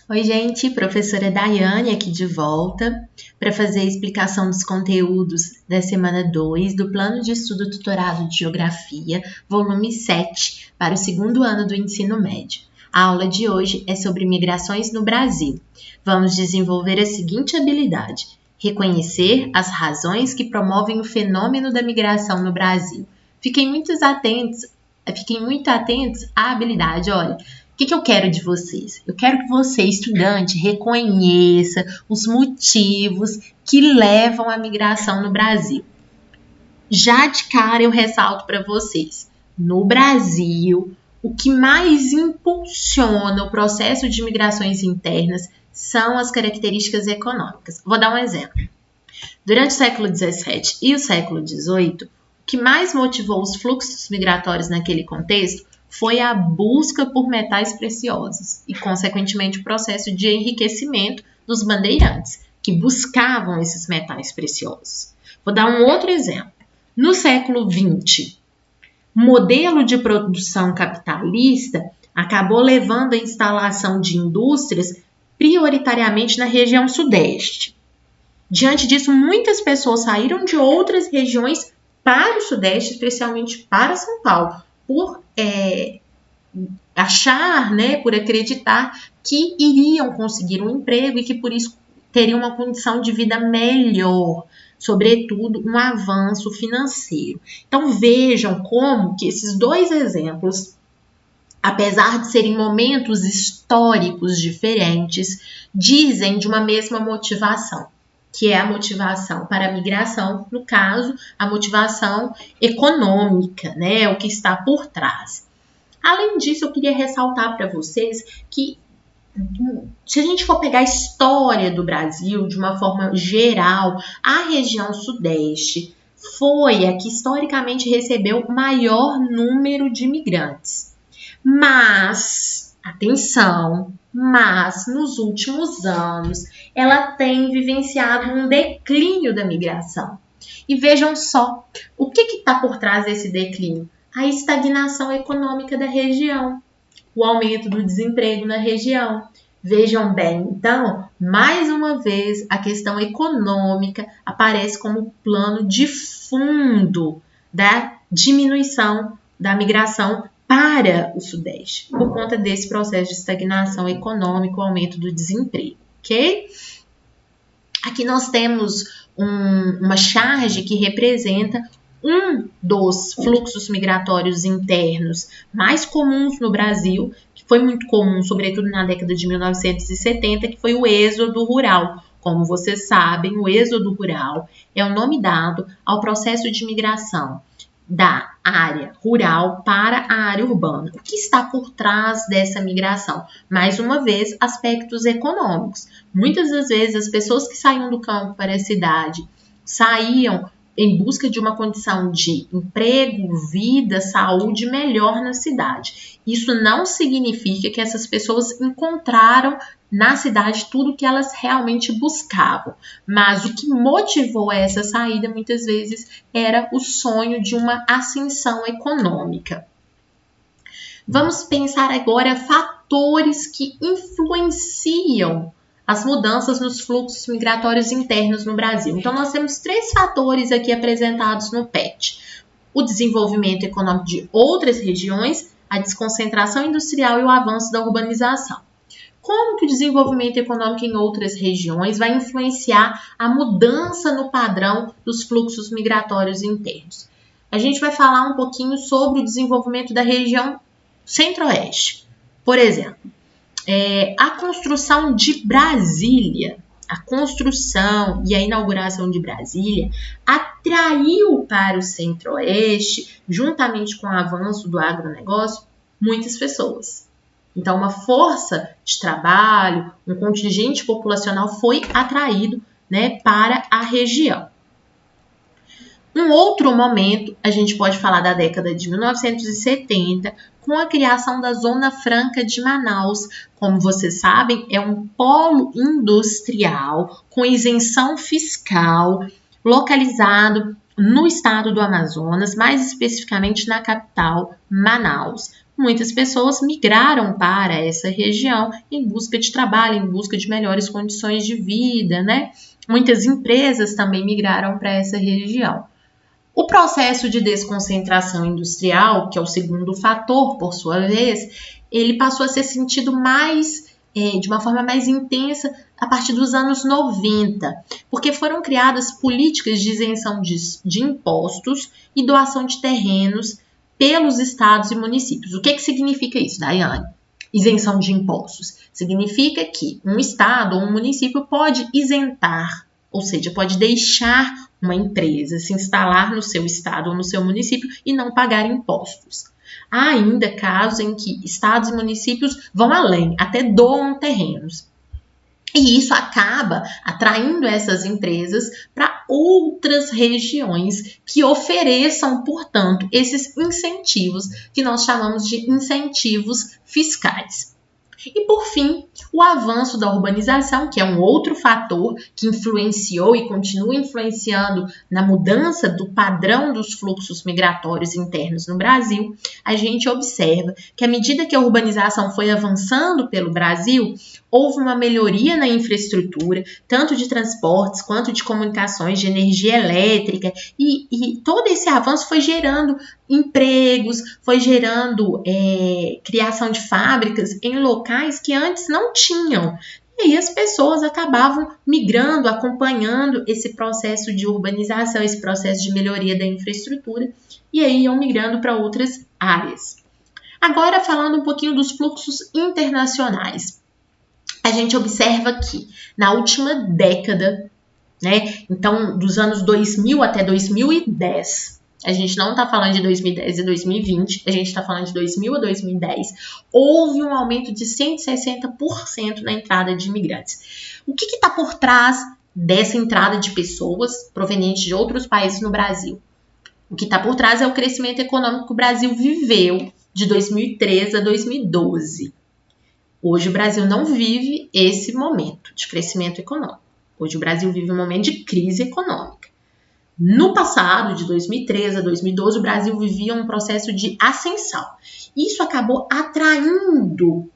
Oi, gente, professora Daiane aqui de volta para fazer a explicação dos conteúdos da semana 2 do Plano de Estudo Tutorado de Geografia, volume 7, para o segundo ano do ensino médio. A aula de hoje é sobre migrações no Brasil. Vamos desenvolver a seguinte habilidade: reconhecer as razões que promovem o fenômeno da migração no Brasil. Fiquem muito atentos à habilidade, olha. O que eu quero de vocês? Eu quero que você, estudante, reconheça os motivos que levam à migração no Brasil. Já de cara eu ressalto para vocês, no Brasil, o que mais impulsiona o processo de migrações internas são as características econômicas. Vou dar um exemplo. Durante o século XVII e o século XVIII, o que mais motivou os fluxos migratórios naquele contexto foi a busca por metais preciosos e, consequentemente, o processo de enriquecimento dos bandeirantes, que buscavam esses metais preciosos. Vou dar um outro exemplo. No século XX, o modelo de produção capitalista acabou levando a instalação de indústrias prioritariamente na região sudeste. Diante disso, muitas pessoas saíram de outras regiões para o sudeste, especialmente para São Paulo, por achar, por acreditar que iriam conseguir um emprego e que por isso teriam uma condição de vida melhor, sobretudo um avanço financeiro. Então vejam como que esses dois exemplos, apesar de serem momentos históricos diferentes, dizem de uma mesma motivação, que é a motivação para a migração, no caso, a motivação econômica, o que está por trás. Além disso, eu queria ressaltar para vocês que, se a gente for pegar a história do Brasil de uma forma geral, a região sudeste foi a que historicamente recebeu o maior número de imigrantes. Mas, atenção, nos últimos anos, ela tem vivenciado um declínio da migração. E vejam só, o que está por trás desse declínio? A estagnação econômica da região, o aumento do desemprego na região. Vejam bem, então, mais uma vez, a questão econômica aparece como plano de fundo da diminuição da migração para o Sudeste, por conta desse processo de estagnação econômica, o aumento do desemprego, ok? Aqui nós temos uma charge que representa um dos fluxos migratórios internos mais comuns no Brasil, que foi muito comum, sobretudo na década de 1970, que foi o êxodo rural. Como vocês sabem, o êxodo rural é o nome dado ao processo de migração da área rural para a área urbana. O que está por trás dessa migração? Mais uma vez, aspectos econômicos. Muitas das vezes, as pessoas que saíam do campo para a cidade saíam em busca de uma condição de emprego, vida, saúde melhor na cidade. Isso não significa que essas pessoas encontraram na cidade tudo o que elas realmente buscavam, mas o que motivou essa saída muitas vezes era o sonho de uma ascensão econômica. Vamos pensar agora fatores que influenciam as mudanças nos fluxos migratórios internos no Brasil. Então, nós temos 3 fatores aqui apresentados no PET. O desenvolvimento econômico de outras regiões, a desconcentração industrial e o avanço da urbanização. Como que o desenvolvimento econômico em outras regiões vai influenciar a mudança no padrão dos fluxos migratórios internos? A gente vai falar um pouquinho sobre o desenvolvimento da região centro-oeste. Por exemplo, a construção de Brasília, a construção e a inauguração de Brasília atraiu para o centro-oeste, juntamente com o avanço do agronegócio, muitas pessoas. Então, uma força de trabalho, um contingente populacional foi atraído para a região. Um outro momento, a gente pode falar da década de 1970, com a criação da Zona Franca de Manaus. Como vocês sabem, é um polo industrial com isenção fiscal, localizado no estado do Amazonas, mais especificamente na capital, Manaus. muitas pessoas migraram para essa região em busca de trabalho, em busca de melhores condições de vida, né? Muitas empresas também migraram para essa região. O processo de desconcentração industrial, que é o segundo fator, por sua vez, ele passou a ser sentido de uma forma mais intensa a partir dos anos 90, porque foram criadas políticas de isenção de impostos e doação de terrenos pelos estados e municípios. O que significa isso, Daiane? Isenção de impostos. Significa que um estado ou um município pode isentar, ou seja, pode deixar uma empresa se instalar no seu estado ou no seu município e não pagar impostos. Há ainda casos em que estados e municípios vão além, até doam terrenos. E isso acaba atraindo essas empresas para outras regiões que ofereçam, portanto, esses incentivos que nós chamamos de incentivos fiscais. E, por fim, o avanço da urbanização, que é um outro fator que influenciou e continua influenciando na mudança do padrão dos fluxos migratórios internos no Brasil. A gente observa que, à medida que a urbanização foi avançando pelo Brasil, houve uma melhoria na infraestrutura, tanto de transportes quanto de comunicações, de energia elétrica, e todo esse avanço foi gerando empregos, foi gerando criação de fábricas em locais que antes não tinham. E aí as pessoas acabavam migrando, acompanhando esse processo de urbanização, esse processo de melhoria da infraestrutura, e aí iam migrando para outras áreas. Agora, falando um pouquinho dos fluxos internacionais. A gente observa que na última década, né, então dos anos 2000 até 2010, a gente não está falando de 2010 e 2020, a gente está falando de 2000 a 2010, houve um aumento de 160% na entrada de imigrantes. O que está por trás dessa entrada de pessoas provenientes de outros países no Brasil? O que está por trás é o crescimento econômico que o Brasil viveu de 2013 a 2012. Hoje o Brasil não vive esse momento de crescimento econômico. Hoje o Brasil vive um momento de crise econômica. No passado, de 2013 a 2012, o Brasil vivia um processo de ascensão. Isso acabou atraindo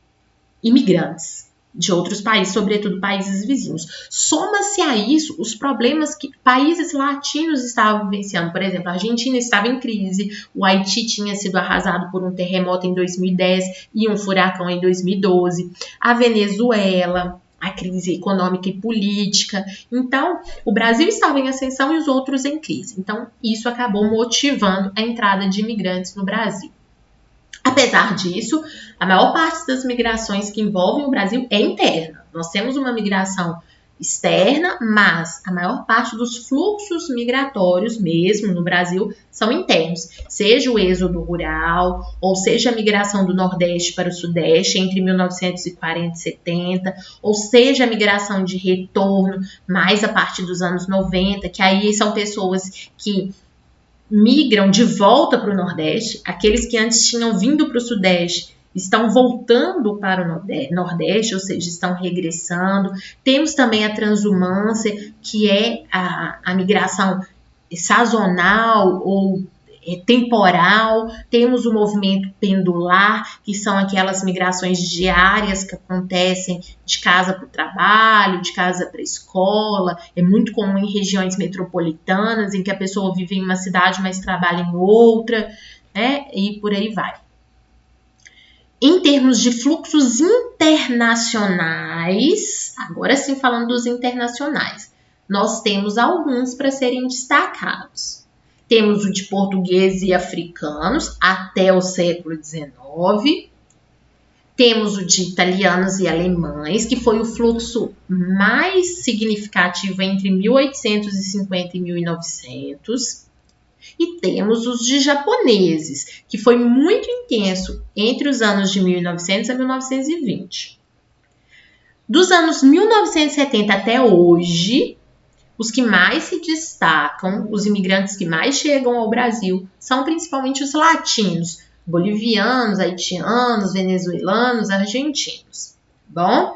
imigrantes de outros países, sobretudo países vizinhos. Soma-se a isso os problemas que países latinos estavam vivenciando. Por exemplo, a Argentina estava em crise, o Haiti tinha sido arrasado por um terremoto em 2010 e um furacão em 2012, a Venezuela, a crise econômica e política. Então, o Brasil estava em ascensão e os outros em crise. Então, isso acabou motivando a entrada de imigrantes no Brasil. Apesar disso, a maior parte das migrações que envolvem o Brasil é interna. Nós temos uma migração externa, mas a maior parte dos fluxos migratórios mesmo no Brasil são internos. Seja o êxodo rural, ou seja a migração do Nordeste para o Sudeste entre 1940 e 70, ou seja a migração de retorno mais a partir dos anos 90, que aí são pessoas que migram de volta para o Nordeste, aqueles que antes tinham vindo para o Sudeste estão voltando para o Nordeste, ou seja, estão regressando. Temos também a transumância, que é a migração sazonal ou temporal. Temos o movimento pendular, que são aquelas migrações diárias que acontecem de casa para o trabalho, de casa para a escola. É muito comum em regiões metropolitanas, em que a pessoa vive em uma cidade, mas trabalha em outra, né? E por aí vai. Em termos de fluxos internacionais, agora sim falando dos internacionais, nós temos alguns para serem destacados. Temos o de portugueses e africanos até o século XIX. Temos o de italianos e alemães, que foi o fluxo mais significativo entre 1850 e 1900. E temos os de japoneses, que foi muito intenso entre os anos de 1900 a 1920. Dos anos 1970 até hoje, os que mais se destacam, os imigrantes que mais chegam ao Brasil, são principalmente os latinos, bolivianos, haitianos, venezuelanos, argentinos. Bom,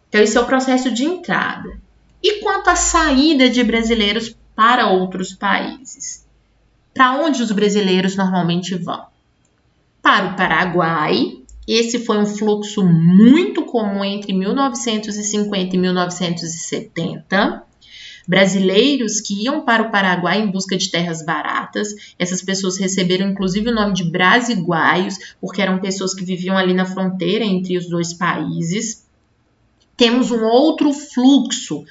então esse é o processo de entrada. E quanto à saída de brasileiros para outros países? Para onde os brasileiros normalmente vão? para o Paraguai. Esse foi um fluxo muito comum entre 1950 e 1970. Brasileiros que iam para o Paraguai em busca de terras baratas. Essas pessoas receberam inclusive o nome de brasiguaios, porque eram pessoas que viviam ali na fronteira entre os dois países. Temos um outro fluxo,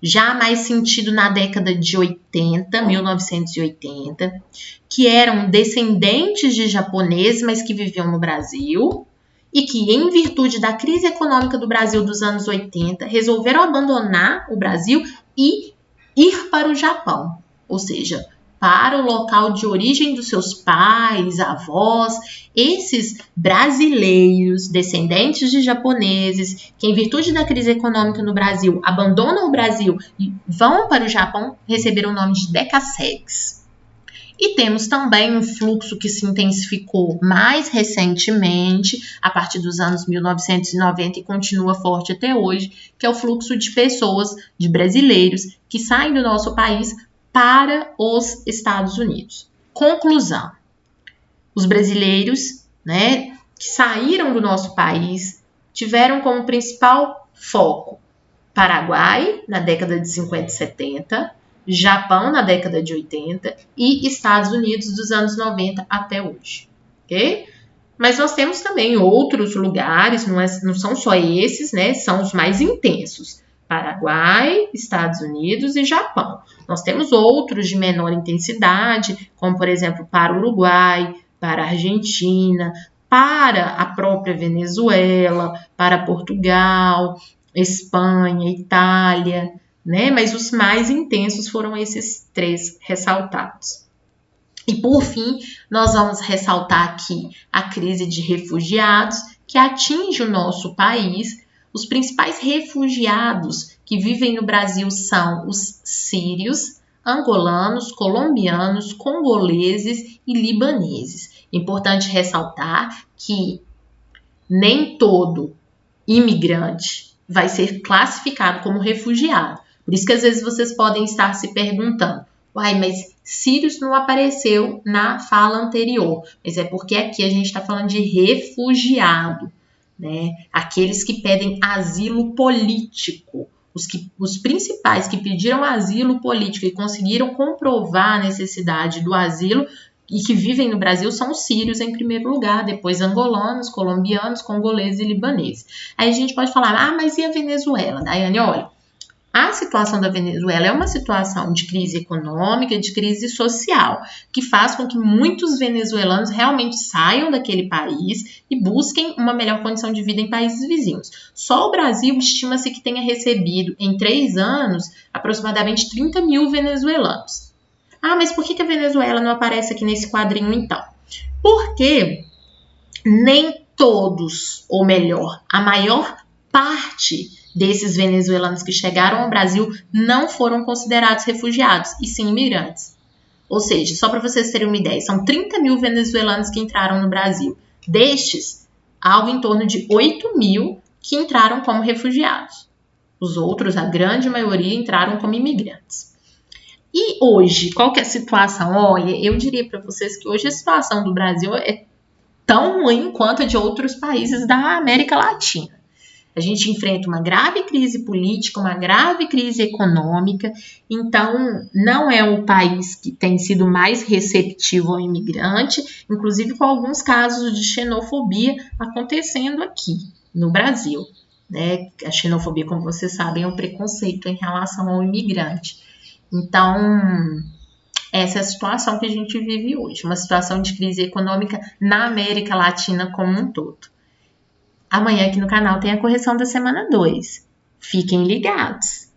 já mais sentido na década de 80, 1980, que eram descendentes de japoneses, mas que viviam no Brasil, e que, em virtude da crise econômica do Brasil dos anos 80, resolveram abandonar o Brasil e ir para o Japão, ou seja, para o local de origem dos seus pais, avós. Esses brasileiros, descendentes de japoneses, que em virtude da crise econômica no Brasil, abandonam o Brasil e vão para o Japão, receberam o nome de Decassegues. E temos também um fluxo que se intensificou mais recentemente, a partir dos anos 1990 e continua forte até hoje, que é o fluxo de pessoas, de brasileiros, que saem do nosso país para os Estados Unidos. Conclusão: os brasileiros, que saíram do nosso país tiveram como principal foco Paraguai, na década de 50 e 70, Japão na década de 80 e Estados Unidos dos anos 90 até hoje, ok? Mas nós temos também outros lugares, não são só esses, são os mais intensos. Paraguai, Estados Unidos e Japão. Nós temos outros de menor intensidade, como por exemplo para o Uruguai, para a Argentina, para a própria Venezuela, para Portugal, Espanha, Itália, mas os mais intensos foram esses 3 ressaltados. E por fim, nós vamos ressaltar aqui a crise de refugiados que atinge o nosso país. Os principais refugiados que vivem no Brasil são os sírios, angolanos, colombianos, congoleses e libaneses. Importante ressaltar que nem todo imigrante vai ser classificado como refugiado. Por isso que às vezes vocês podem estar se perguntando: uai, mas sírios não apareceu na fala anterior. Mas é porque aqui a gente está falando de refugiado, Aqueles que pedem asilo político. Os principais que pediram asilo político e conseguiram comprovar a necessidade do asilo e que vivem no Brasil são os sírios em primeiro lugar, depois angolanos, colombianos, congoleses e libaneses. Aí a gente pode falar: mas e a Venezuela? Daiane, olha, a situação da Venezuela é uma situação de crise econômica, de crise social, que faz com que muitos venezuelanos realmente saiam daquele país e busquem uma melhor condição de vida em países vizinhos. Só o Brasil estima-se que tenha recebido, em 3 anos, aproximadamente 30 mil venezuelanos. Mas por que a Venezuela não aparece aqui nesse quadrinho, então? Porque nem todos, ou melhor, a maior parte desses venezuelanos que chegaram ao Brasil não foram considerados refugiados, e sim imigrantes. Ou seja, só para vocês terem uma ideia, são 30 mil venezuelanos que entraram no Brasil. Destes, algo em torno de 8 mil que entraram como refugiados. Os outros, a grande maioria, entraram como imigrantes. E hoje, qual que é a situação? Olha, eu diria para vocês que hoje a situação do Brasil é tão ruim quanto a de outros países da América Latina. A gente enfrenta uma grave crise política, uma grave crise econômica, então não é o país que tem sido mais receptivo ao imigrante, inclusive com alguns casos de xenofobia acontecendo aqui no Brasil. A xenofobia, como vocês sabem, é um preconceito em relação ao imigrante. Então, essa é a situação que a gente vive hoje, uma situação de crise econômica na América Latina como um todo. Amanhã aqui no canal tem a correção da semana 2. Fiquem ligados!